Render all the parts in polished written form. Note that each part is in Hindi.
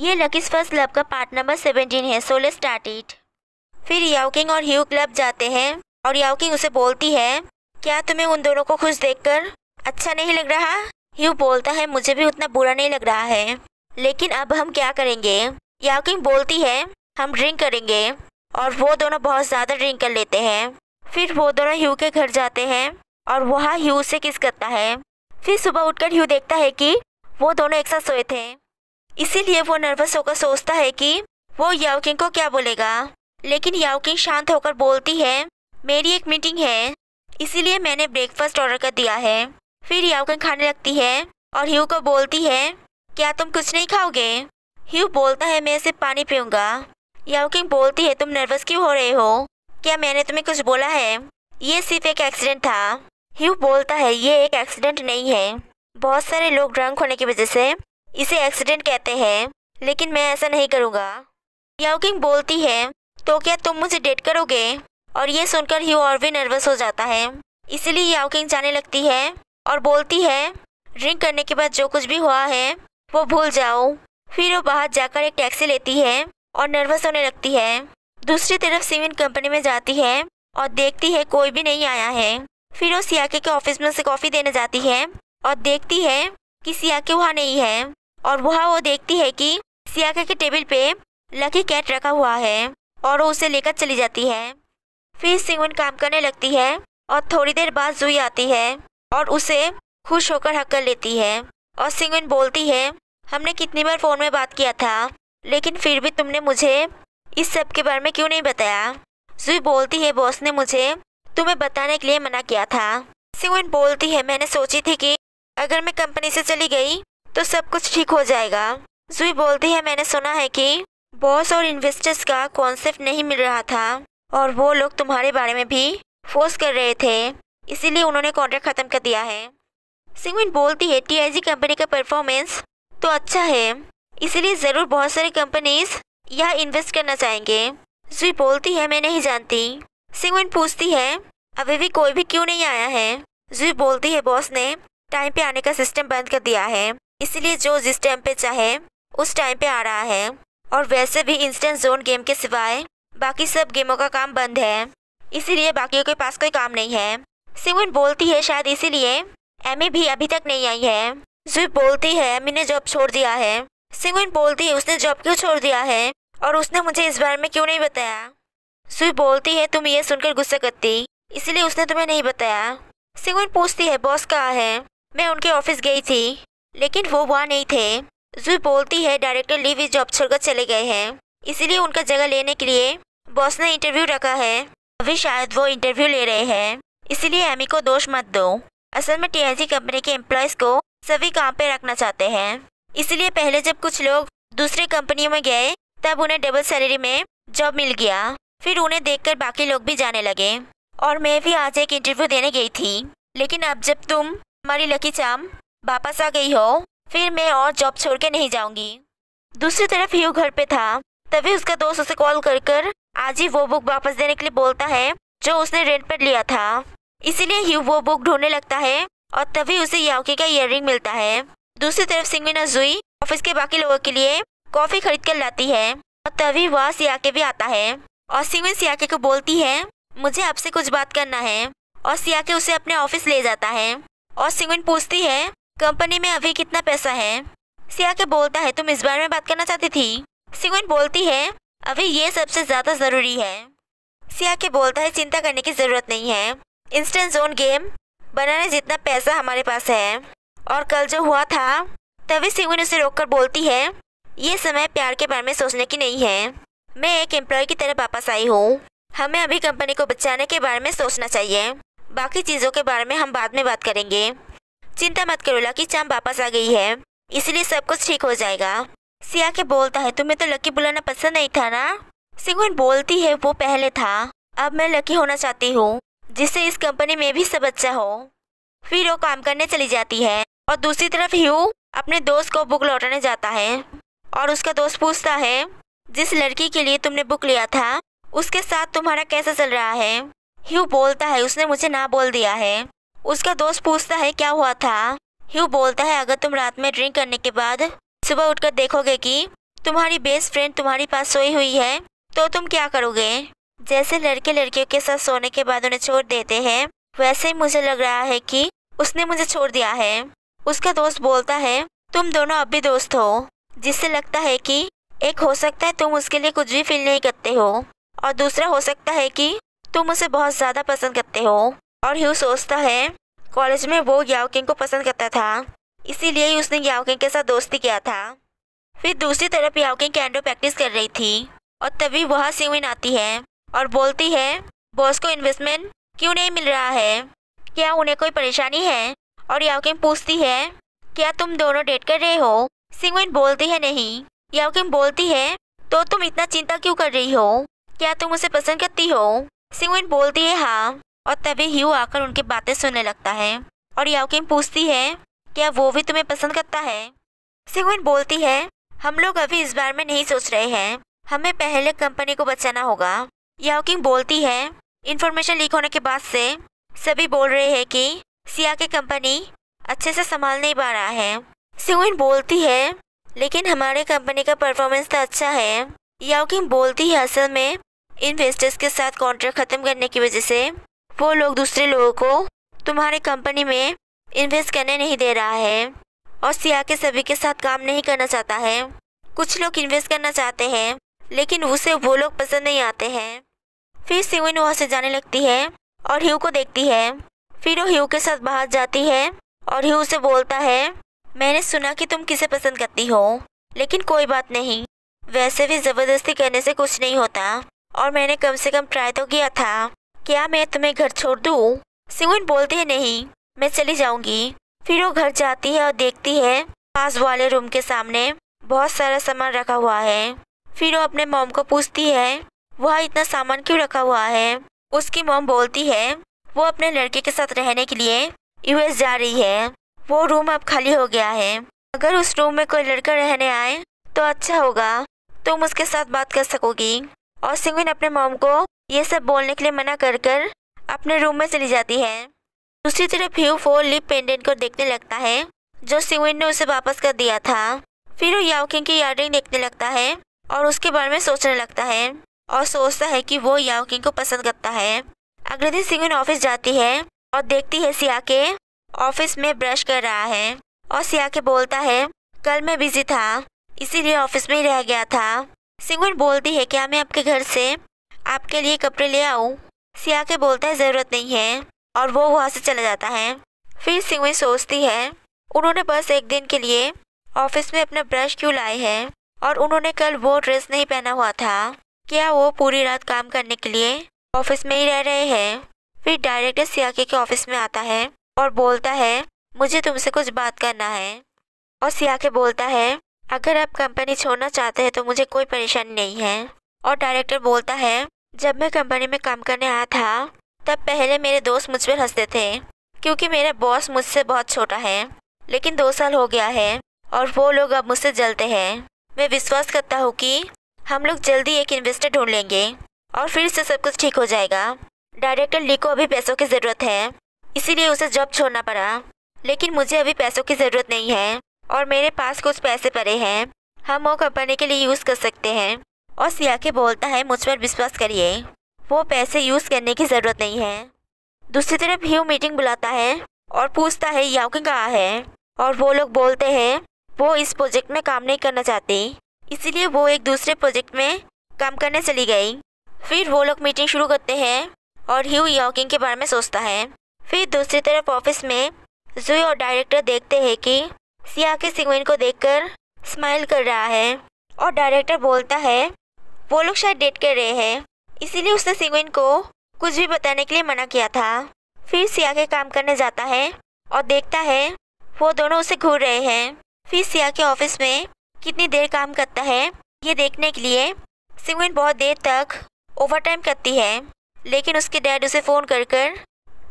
ये लकीज फर्स्ट लव का पार्ट नंबर 17 है, सो लेट्स स्टार्ट इट। फिर याओकिंग और ह्यू क्लब जाते हैं और याओकिंग उसे बोलती है, क्या तुम्हें उन दोनों को खुश देखकर अच्छा नहीं लग रहा? ह्यू बोलता है, मुझे भी उतना बुरा नहीं लग रहा है, लेकिन अब हम क्या करेंगे? याओकिंग बोलती है, हम ड्रिंक करेंगे, और वो दोनों बहुत ज़्यादा ड्रिंक कर लेते हैं। फिर वो दोनों ह्यू के घर जाते हैं और वहाँ ह्यू उसे किस करता है। फिर सुबह उठकर ह्यू देखता है कि वो दोनों एक साथ सोए थे, इसीलिए वो नर्वस होकर सोचता है कि वो याओकिंग को क्या बोलेगा, लेकिन याओकिंग शांत होकर बोलती है, मेरी एक मीटिंग है, इसीलिए मैंने ब्रेकफास्ट ऑर्डर कर दिया है। फिर याओकिंग खाने लगती है और ह्यू को बोलती है, क्या तुम कुछ नहीं खाओगे? ह्यू बोलता है, मैं सिर्फ पानी पीऊँगा। याओकिंग बोलती है, तुम नर्वस क्यों हो रहे हो? क्या मैंने तुम्हें कुछ बोला है? ये सिर्फ एक एक्सीडेंट था। ह्यू बोलता है, ये एक एक्सीडेंट नहीं है, बहुत सारे लोग ड्रंक होने की वजह से इसे एक्सीडेंट कहते हैं, लेकिन मैं ऐसा नहीं करूँगा। याओकिंग बोलती है, तो क्या तुम मुझे डेट करोगे? और ये सुनकर ह्यू और भी नर्वस हो जाता है, इसीलिए याओकिंग जाने लगती है और बोलती है, ड्रिंक करने के बाद जो कुछ भी हुआ है वो भूल जाओ। फिर वो बाहर जाकर एक टैक्सी लेती है और नर्वस होने लगती है। दूसरी तरफ सिविन कंपनी में जाती है और देखती है कोई भी नहीं आया है। फिर वो सियाके के ऑफिस में से कॉफ़ी देने जाती है और देखती है कि सियाके वहाँ नहीं है, और वहाँ वो देखती है कि सियाके के टेबल पे लकी कैट रखा हुआ है और वो उसे लेकर चली जाती है। फिर सिंगविन काम करने लगती है और थोड़ी देर बाद जुई आती है और उसे खुश होकर हक कर लेती है, और सिंगविन बोलती है, हमने कितनी बार फ़ोन में बात किया था, लेकिन फिर भी तुमने मुझे इस सब के बारे में क्यों नहीं बताया? जुई बोलती है, बॉस ने मुझे तुम्हें बताने के लिए मना किया था। सिंगविन बोलती है, मैंने सोची थी कि अगर मैं कंपनी से चली गई तो सब कुछ ठीक हो जाएगा। जुई बोलती है, मैंने सुना है कि बॉस और इन्वेस्टर्स का कॉन्सेप्ट नहीं मिल रहा था और वो लोग तुम्हारे बारे में भी फोर्स कर रहे थे, इसीलिए उन्होंने कॉन्ट्रैक्ट ख़त्म कर दिया है। सिंगविन बोलती है, टीआईजी कंपनी का परफॉर्मेंस तो अच्छा है, इसीलिए ज़रूर बहुत सारी कंपनीज यहाँ इन्वेस्ट करना चाहेंगे। जुई बोलती है, मैं नहीं जानती। सिंगविन पूछती है, अभी भी कोई भी क्यों नहीं आया है? जुई बोलती है, बॉस ने टाइम पे आने का सिस्टम बंद कर दिया है, इसीलिए जो जिस टाइम पे चाहे उस टाइम पे आ रहा है, और वैसे भी इंस्टेंट जोन गेम के सिवाय बाकी सब गेमों का काम बंद है, इसीलिए बाकियों के पास कोई काम नहीं है। सिंगविन बोलती है, शायद इसीलिए एमी भी अभी तक नहीं आई है। जुई बोलती है, एमी ने जॉब छोड़ दिया है। सिंगविन बोलती है, उसने जॉब क्यों छोड़ दिया है और उसने मुझे इस बारे में क्यों नहीं बताया? जुई बोलती है, तुम ये सुनकर गुस्सा करती, इसलिए उसने तुम्हें नहीं बताया। सिंगविन पूछती है, बॉस कहाँ है? मैं उनके ऑफिस गई थी, लेकिन वो वहाँ नहीं थे। जुई बोलती है, डायरेक्टर ली भी जॉब छोड़कर चले गए हैं, इसीलिए उनका जगह लेने के लिए बॉस ने इंटरव्यू रखा है। अभी शायद वो इंटरव्यू ले रहे हैं, इसीलिए एमी को दोष मत दो। असल में टीआईजी कंपनी के एम्प्लॉयज़ को सभी काम पे रखना चाहते हैं, इसलिए पहले जब कुछ लोग दूसरे कंपनियों में गए तब उन्हें डबल सैलरी में जॉब मिल गया। फिर उन्हें देखकर बाकी लोग भी जाने लगे, और मैं भी आज एक इंटरव्यू देने गई थी, लेकिन अब जब तुम हमारी लकी चार्म वापस आ गई हो, फिर मैं और जॉब छोड़ के नहीं जाऊंगी। दूसरी तरफ ह्यू घर पे था, तभी उसका दोस्त उसे कॉल कर आज ही वो बुक वापस देने के लिए बोलता है जो उसने रेंट पर लिया था, इसीलिए ह्यू वो बुक ढूंढने लगता है और तभी उसे याओकी का ईयररिंग मिलता है। दूसरी तरफ सिंगविन और जुई ऑफिस के बाकी लोगों के लिए कॉफ़ी खरीद कर लाती है, और तभी वहाँ सियाके भी आता है, और सिंगविन सियाके को बोलती है, मुझे आपसे कुछ बात करना है, और सियाके उसे अपने ऑफिस ले जाता है। और सिंगविन पूछती है, कंपनी में अभी कितना पैसा है? सियाके बोलता है, तुम इस बारे में बात करना चाहती थी? सिंगविन बोलती है, अभी ये सबसे ज़्यादा ज़रूरी है। सियाके बोलता है, चिंता करने की ज़रूरत नहीं है, इंस्टेंट जोन गेम बनाने जितना पैसा हमारे पास है। और कल जो हुआ था, तभी सिंगविन उसे रोककर बोलती है, ये समय प्यार के बारे में सोचने की नहीं है, मैं एक एम्प्लॉय की तरह वापस आई हूँ, हमें अभी कंपनी को बचाने के बारे में सोचना चाहिए, बाकी चीज़ों के बारे में हम बाद में बात करेंगे। चिंता मत करो, लकी चार्म वापस आ गई है, इसलिए सब कुछ ठीक हो जाएगा। सियाके बोलता है, तुम्हें तो लकी बुलाना पसंद नहीं था ना? सिंगविन बोलती है, वो पहले था, अब मैं लकी होना चाहती हूँ, जिससे इस कंपनी में भी सब अच्छा हो। फिर वो काम करने चली जाती है, और दूसरी तरफ ह्यू अपने दोस्त को बुक लौटाने जाता है, और उसका दोस्त पूछता है, जिस लड़की के लिए तुमने बुक लिया था उसके साथ तुम्हारा कैसा चल रहा है? ह्यू बोलता है, उसने मुझे ना बोल दिया है। उसका दोस्त पूछता है, क्या हुआ था? ह्यू बोलता है, अगर तुम रात में ड्रिंक करने के बाद सुबह उठकर देखोगे कि तुम्हारी बेस्ट फ्रेंड तुम्हारे पास सोई हुई है तो तुम क्या करोगे? जैसे लड़के लड़कियों के साथ सोने के बाद उन्हें छोड़ देते हैं, वैसे ही मुझे लग रहा है कि उसने मुझे छोड़ दिया है। उसका दोस्त बोलता है तुम दोनों अब भी दोस्त हो, जिससे लगता है कि एक हो सकता है तुम उसके लिए कुछ भी फील नहीं करते हो और दूसरा हो सकता है कि तुम उसे बहुत ज़्यादा पसंद करते हो। और ह्यू सोचता है कॉलेज में वो याओकिंग को पसंद करता था, इसीलिए ही उसने याओकिंग के साथ दोस्ती किया था। फिर दूसरी तरफ याओकिंग कैंडो प्रैक्टिस कर रही थी और तभी वहाँ सिंगविन आती है और बोलती है बॉस को इन्वेस्टमेंट क्यों नहीं मिल रहा है, क्या उन्हें कोई परेशानी है? और याओकिंग पूछती है क्या तुम दोनों डेट कर रहे हो? सिंगविन बोलती है नहीं। याओकिंग बोलती है तो तुम इतना चिंता क्यों कर रही हो, क्या तुम उसे पसंद करती हो? सिंगविन बोलती है हाँ। और तभी ह्यू आकर उनकी बातें सुनने लगता है और याओकिंग पूछती है क्या वो भी तुम्हें पसंद करता है? सिंगविन बोलती है हम लोग अभी इस बारे में नहीं सोच रहे हैं, हमें पहले कंपनी को बचाना होगा। याओकिंग बोलती है इन्फॉर्मेशन लीक होने के बाद से सभी बोल रहे हैं कि सिया की कंपनी अच्छे से संभाल नहीं पा रहा है। सिंगविन बोलती है लेकिन हमारे कंपनी का परफॉर्मेंस तो अच्छा है। याओकिंग बोलती है असल में इन्वेस्टर्स के साथ कॉन्ट्रैक्ट खत्म करने की वजह से वो लोग दूसरे लोगों को तुम्हारी कंपनी में इन्वेस्ट करने नहीं दे रहा है और सिया के सभी के साथ काम नहीं करना चाहता है। कुछ लोग इन्वेस्ट करना चाहते हैं लेकिन उसे वो लोग पसंद नहीं आते हैं। फिर सिंगविन वहाँ से जाने लगती है और ह्यू को देखती है। फिर वो ह्यू के साथ बाहर जाती है और ह्यू उसे बोलता है मैंने सुना कि तुम किसे पसंद करती हो, लेकिन कोई बात नहीं, वैसे भी ज़बरदस्ती करने से कुछ नहीं होता और मैंने कम से कम ट्राई तो किया था, क्या मैं तुम्हें घर छोड़ दूँ? सिंगविन बोलती है नहीं, मैं चली जाऊँगी। फिर वो घर जाती है और देखती है पास वाले रूम के सामने बहुत सारा सामान रखा हुआ है। फिर वो अपने मॉम को पूछती है वहाँ इतना सामान क्यों रखा हुआ है? उसकी मॉम बोलती है वो अपने लड़के के साथ रहने के लिए यूएस जा रही है, वो रूम अब खाली हो गया है, अगर उस रूम में कोई लड़का रहने आए तो अच्छा होगा, तुम उसके साथ बात कर सकोगी। और सिंगविन अपने मॉम को ये सब बोलने के लिए मना कर कर अपने रूम में चली जाती है। दूसरी तरफ ह्यू 4 लिप पेंडेंट को देखने लगता है जो सिंगविन ने उसे वापस कर दिया था। फिर वो याओकिंग की इयररिंग देखने लगता है और उसके बारे में सोचने लगता है और सोचता है कि वो याओकिंग को पसंद करता है। अगले दिन सिंगविन ऑफिस जाती है और देखती है सिया के ऑफिस में ब्रश कर रहा है और सिया के बोलता है कल मैं बिजी था इसीलिए ऑफिस में ही रह गया था। सिंगविन बोलती है क्या मैं आपके घर से आपके लिए कपड़े ले आऊँ? सिया के बोलता है ज़रूरत नहीं है और वो वहाँ से चला जाता है। फिर सिंगविन सोचती है उन्होंने बस एक दिन के लिए ऑफिस में अपना ब्रश क्यों लाए हैं और उन्होंने कल वो ड्रेस नहीं पहना हुआ था, क्या वो पूरी रात काम करने के लिए ऑफिस में ही रह रहे हैं? फिर डायरेक्टर सियाके के ऑफिस में आता है और बोलता है मुझे तुमसे कुछ बात करना है। और सियाके बोलता है अगर आप कंपनी छोड़ना चाहते हैं तो मुझे कोई परेशानी नहीं है। और डायरेक्टर बोलता है जब मैं कंपनी में काम करने आया था तब पहले मेरे दोस्त मुझ पर हंसते थे क्योंकि मेरा बॉस मुझसे बहुत छोटा है, लेकिन 2 साल हो गया है और वो लोग अब मुझसे जलते हैं। मैं विश्वास करता हूँ कि हम लोग जल्दी एक इन्वेस्टर ढूंढ लेंगे और फिर से सब कुछ ठीक हो जाएगा। डायरेक्टर ली को अभी पैसों की ज़रूरत है इसीलिए उसे जॉब छोड़ना पड़ा, लेकिन मुझे अभी पैसों की ज़रूरत नहीं है और मेरे पास कुछ पैसे पड़े हैं, हम वो कंपनी के लिए यूज़ कर सकते हैं। और सियाके बोलता है मुझ पर विश्वास करिए, वो पैसे यूज़ करने की ज़रूरत नहीं है। दूसरी तरफ ह्यू मीटिंग बुलाता है और पूछता है याओकिंग कहाँ है और वो लोग बोलते हैं वो इस प्रोजेक्ट में काम नहीं करना चाहती, इसीलिए वो एक दूसरे प्रोजेक्ट में काम करने चली गई। फिर वो लोग मीटिंग शुरू करते हैं और ह्यू याओकिंग के बारे में सोचता है। फिर दूसरी तरफ ऑफिस में जुई और डायरेक्टर देखते हैं कि सियाके सिंगविन को देखकर स्माइल कर रहा है और डायरेक्टर बोलता है वो लोग शायद डेट कर रहे हैं, इसीलिए उसने सिंगविन को कुछ भी बताने के लिए मना किया था। फिर सियाके काम करने जाता है और देखता है वो दोनों उसे घूर रहे हैं। फिर सियाके ऑफिस में कितनी देर काम करता है ये देखने के लिए सिंगविन बहुत देर तक ओवरटाइम करती है, लेकिन उसके डैड उसे फ़ोन कर कर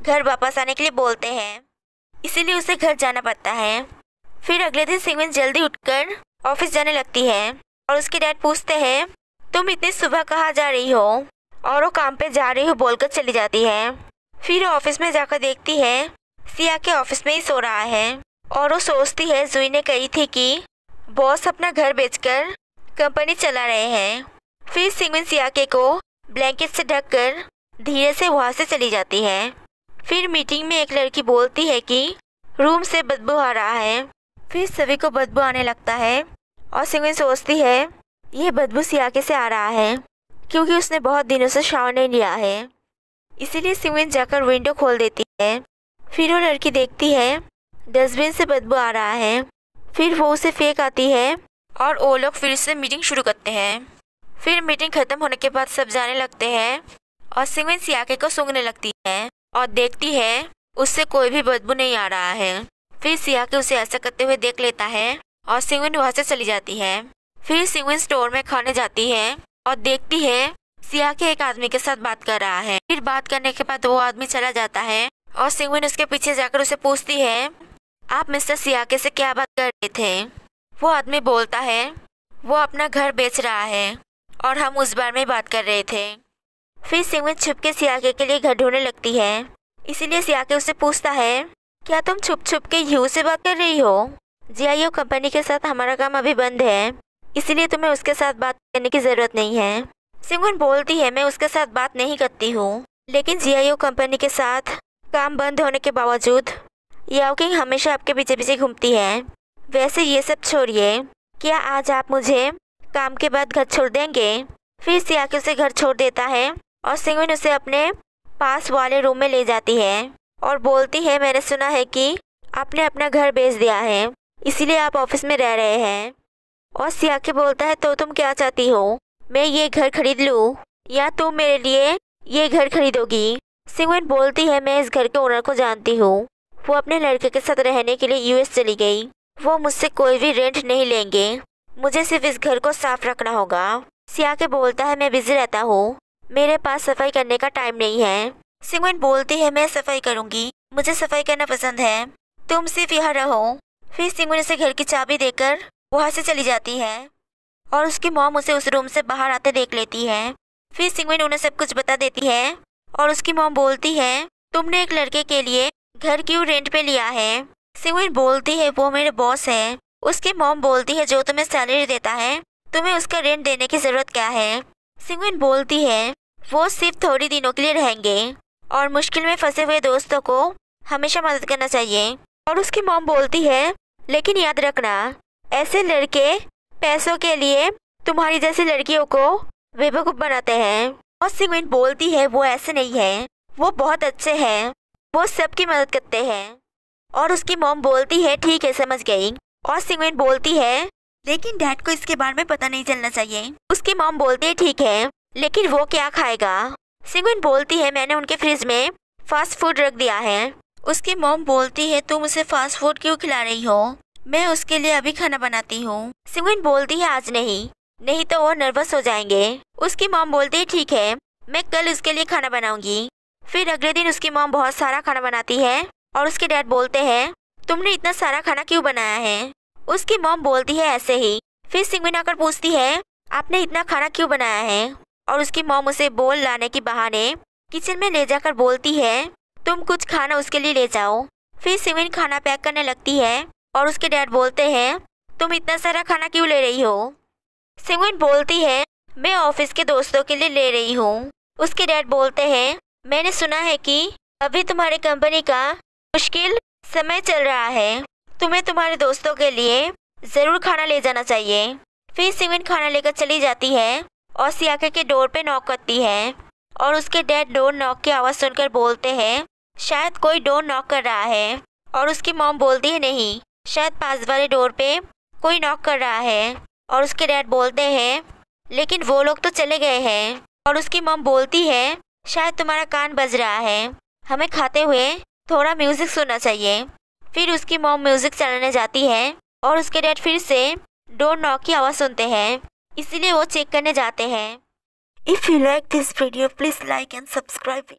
घर वापस आने के लिए बोलते हैं, इसीलिए उसे घर जाना पड़ता है। फिर अगले दिन सिंगविन जल्दी उठकर ऑफिस जाने लगती है और उसके डैड पूछते हैं तुम इतनी सुबह कहाँ जा रही हो, और वो काम पे जा रही हो बोलकर चली जाती है। फिर ऑफिस में जाकर देखती है सियाके ऑफिस में ही सो रहा है और वो सोचती है जुई ने कही थी कि बॉस अपना घर बेचकर कंपनी चला रहे हैं। फिर सिंगविन सियाके को ब्लैंकेट से ढककर धीरे से वहाँ से चली जाती है। फिर मीटिंग में एक लड़की बोलती है कि रूम से बदबू आ रहा है। फिर सभी को बदबू आने लगता है और सिंगविन सोचती है ये बदबू सियाके से आ रहा है क्योंकि उसने बहुत दिनों से शावर नहीं लिया है। इसीलिए सिंगविन जाकर विंडो खोल देती है। फिर वो लड़की देखती है डस्टबिन से बदबू आ रहा है। फिर वो उसे फेंक आती है और वो लोग फिर से मीटिंग शुरू करते हैं। फिर मीटिंग खत्म होने के बाद सब जाने लगते हैं और सिंगविन सियाके को सूंघने लगती है और देखती है उससे कोई भी बदबू नहीं आ रहा है। फिर सियाके उसे ऐसा करते हुए देख लेता है और सिंगविन वहाँ से चली जाती है। फिर सिंगविन स्टोर में खाने जाती है और देखती है सियाके एक आदमी के साथ बात कर रहा है। फिर बात करने के बाद वो आदमी चला जाता है और सिंगविन उसके पीछे जाकर उसे पूछती है आप मिस्टर सियाके से क्या बात कर रहे थे। वो आदमी बोलता है वो अपना घर बेच रहा है और हम उस बारे में बात कर रहे थे। फिर सिंगविन छुप के सियाके के लिए घर ढूंढने लगती है। इसीलिए सियाके उससे पूछता है क्या तुम छुप छुप के ह्यू से बात कर रही हो। जीआईओ कंपनी के साथ हमारा काम अभी बंद है, इसीलिए तुम्हें उसके साथ बात करने की ज़रूरत नहीं है। सिंगविन बोलती है मैं उसके साथ बात नहीं करती हूँ, लेकिन जीआईओ कंपनी के साथ काम बंद होने के बावजूद याओकिंग हमेशा आपके पीछे पीछे घूमती है। वैसे ये सब छोड़िए, क्या आज आप मुझे काम के बाद घर छोड़ देंगे। फिर सियाके उसे घर छोड़ देता है और सिंगविन उसे अपने पास वाले रूम में ले जाती है और बोलती है मैंने सुना है कि आपने अपना घर बेच दिया है, इसीलिए आप ऑफिस में रह रहे हैं। और सियाके बोलता है तो तुम क्या चाहती हो, मैं ये घर खरीद लूँ या तुम मेरे लिए ये घर खरीदोगी। सिंगविन बोलती है मैं इस घर के ओनर को जानती हूँ, वो अपने लड़के के साथ रहने के लिए यूएस चली गई। वो मुझसे कोई भी रेंट नहीं लेंगे, मुझे सिर्फ इस घर को साफ रखना होगा। सियाके बोलता है मैं बिजी रहता हूँ, मेरे पास सफाई करने का टाइम नहीं है। सिंगविन बोलती है मैं सफाई करूँगी, मुझे सफाई करना पसंद है, तुम सिर्फ यहाँ रहो। फिर सिंगविन उसे घर की चाबी देकर वहाँ से चली जाती है और उसकी मॉम उसे उस रूम से बाहर आते देख लेती है। फिर सिंगविन उन्हें सब कुछ बता देती है और उसकी मॉम बोलती है तुमने एक लड़के के लिए घर क्यों रेंट पे लिया है। सिंगविन बोलती है वो मेरे बॉस है। उसकी मॉम बोलती है जो तुम्हें सैलरी देता है तुम्हें उसका रेंट देने की ज़रूरत क्या है। सिंगविन बोलती है वो सिर्फ थोड़ी दिनों के लिए रहेंगे और मुश्किल में फंसे हुए दोस्तों को हमेशा मदद करना चाहिए। और उसकी मॉम बोलती है लेकिन याद रखना ऐसे लड़के पैसों के लिए तुम्हारी जैसी लड़कियों को बेवकूफ़ बनाते हैं। और सिंगविन बोलती है वो ऐसे नहीं है, वो बहुत अच्छे हैं, वो सबकी मदद करते हैं। और उसकी मॉम बोलती है ठीक है समझ गई। और सिंगविन बोलती है लेकिन डैड को इसके बारे में पता नहीं चलना चाहिए। उसकी मॉम बोलती है ठीक है लेकिन वो क्या खाएगा। सिंगविन बोलती है मैंने उनके फ्रिज में फास्ट फूड रख दिया है। उसकी मॉम बोलती है तुम उसे फास्ट फूड क्यों खिला रही हो, मैं उसके लिए अभी खाना बनाती हूँ। सिंगविन बोलती है आज नहीं तो वो नर्वस हो जाएंगे। उसकी मॉम बोलती है ठीक है मैं कल उसके लिए खाना बनाऊंगी। फिर अगले दिन उसकी मॉम बहुत सारा खाना बनाती है और उसके डैड बोलते हैं तुमने इतना सारा खाना क्यों बनाया है। उसकी मॉम बोलती है ऐसे ही। फिर सिंगविन आकर पूछती है आपने इतना खाना क्यों बनाया है। और उसकी मॉम उसे बोल लाने के बहाने किचन में ले जाकर बोलती है तुम कुछ खाना उसके लिए ले जाओ। फिर सिंगविन खाना पैक करने लगती है और उसके डैड बोलते हैं तुम इतना सारा खाना क्यों ले रही हो। सिंगविन बोलती है मैं ऑफिस के दोस्तों के लिए ले रही हूँ। उसके डैड बोलते हैं मैंने सुना है कि अभी तुम्हारी कंपनी का मुश्किल समय चल रहा है, तुम्हें तुम्हारे दोस्तों के लिए ज़रूर खाना ले जाना चाहिए। फिर सिंगविन खाना लेकर चली जाती है और सियाके के डोर पे नॉक करती है और उसके डैड डोर नॉक की आवाज़ सुनकर बोलते हैं शायद कोई डोर नॉक कर रहा है। और उसकी मॉम बोलती है नहीं शायद पास वाले डोर पे कोई नॉक कर रहा है। और उसके डैड बोलते हैं लेकिन वो लोग तो चले गए हैं। और उसकी मॉम बोलती है शायद तुम्हारा कान बज रहा है, हमें खाते हुए थोड़ा म्यूज़िक सुनना चाहिए। फिर उसकी मॉम म्यूज़िक चलाने जाती है और उसके डैड फिर से डोर नॉक की आवाज़ सुनते हैं, इसीलिए वो चेक करने जाते हैं। If you like this video please like and subscribe it.